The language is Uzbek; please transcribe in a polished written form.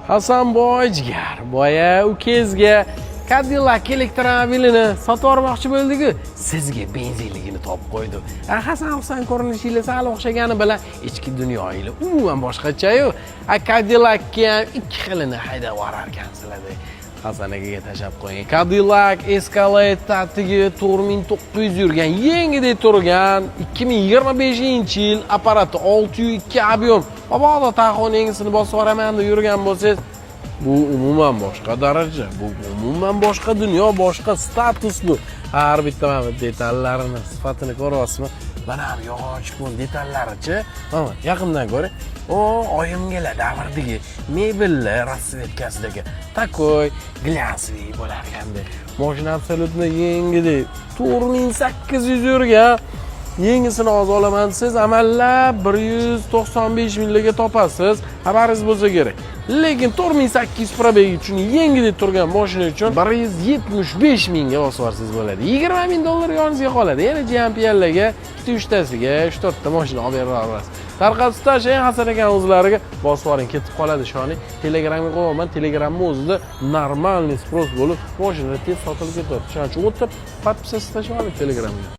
Hasanboy jigar, boya ukangizga Cadillac elektromobilini sotib olmoqchi bo'ldi-ku, sizga benzinligini topib qo'ydi. Hasan ko'rinishingiz sal o'xshagani bilan ichki dunyoyingiz umuman boshqacha-yu. Cadillac'ga ham ikki xilini haydab orar ekansizlar. Hasan akaga tashab qo'ying. Cadillac Escalade tatiga 4900 yurgan, yengidek turgan, 2025-yil apparati 602 ob'yom. Mabodo taxoningizni bosib yuboraman deb yurgan bo'lsangiz, bu umuman boshqa daraja, bu umuman boshqa dunyo, boshqa status bu. Har bitta mana detallarini, sifatini ko'ryapsizmi? Mana ham yog'och qo'l detallari-chi. Mana yaqindan ko'ring. Oyimgalar davridagi mebellar rasvetkasidagi takoy glansli bo'lar ekan-da. Mashina absolutno yengidek 4800 yurgan. Yengisini hozir olaman desiz, amallab 195 mingga topasiz. Xabaringiz bo'lsa kerak. Lekin 4800 probeg uchun yengidek turgan mashina uchun 175 mingga bosvarsiz bo'ladi. 20 ming dollar yoningizga qoladi. Yana GMPLlarga 2-3 tasiga 3-4 ta mashina olib bera olasiz. Tarqatib tashlang Hasan aka o'zlariga bosib yuboring, ketib qoladi shoni. Telegramga qo'yaman. Telegramning o'zida normalniy spros bo'lib, mashina tez sotilib ketadi. Shuning uchun o'tib, podpisatsiya tashlab oling Telegramga.